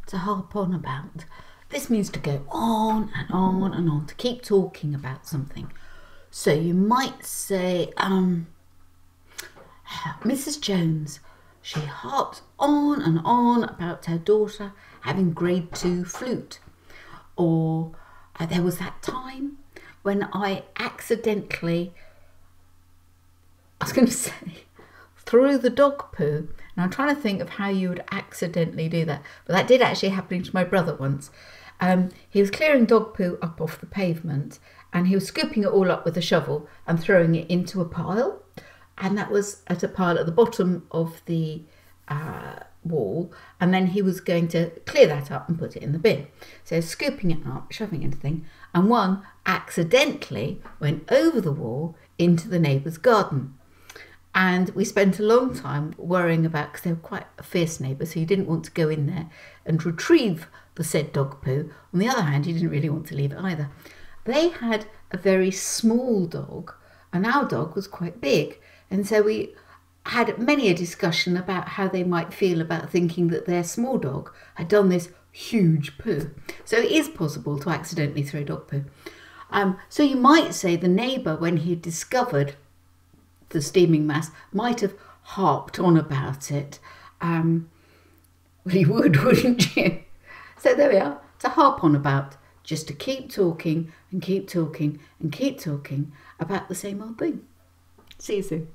to harp on about. This means to go on and on and on, to keep talking about something. So you might say, Mrs. Jones, she harped on and on about her daughter having grade 2 flute. Or there was that time when I accidentally, threw the dog poo. And I'm trying to think of how you would accidentally do that. But that did actually happen to my brother once. He was clearing dog poo up off the pavement, and he was scooping it all up with a shovel and throwing it into a pile. And that was at a pile at the bottom of the wall. And then he was going to clear that up and put it in the bin. So scooping it up, shoving it into thing. And one accidentally went over the wall into the neighbour's garden. And we spent a long time worrying about, because they were quite a fierce neighbour, so you didn't want to go in there and retrieve the said dog poo. On the other hand, you didn't really want to leave it either. They had a very small dog, and our dog was quite big. And so we had many a discussion about how they might feel about thinking that their small dog had done this huge poo. So it is possible to accidentally throw dog poo. So you might say the neighbour, when he discovered the steaming mass, might have harped on about it. Well, you would, wouldn't you? So there we are, to harp on about, just to keep talking and keep talking and keep talking about the same old thing. See you soon.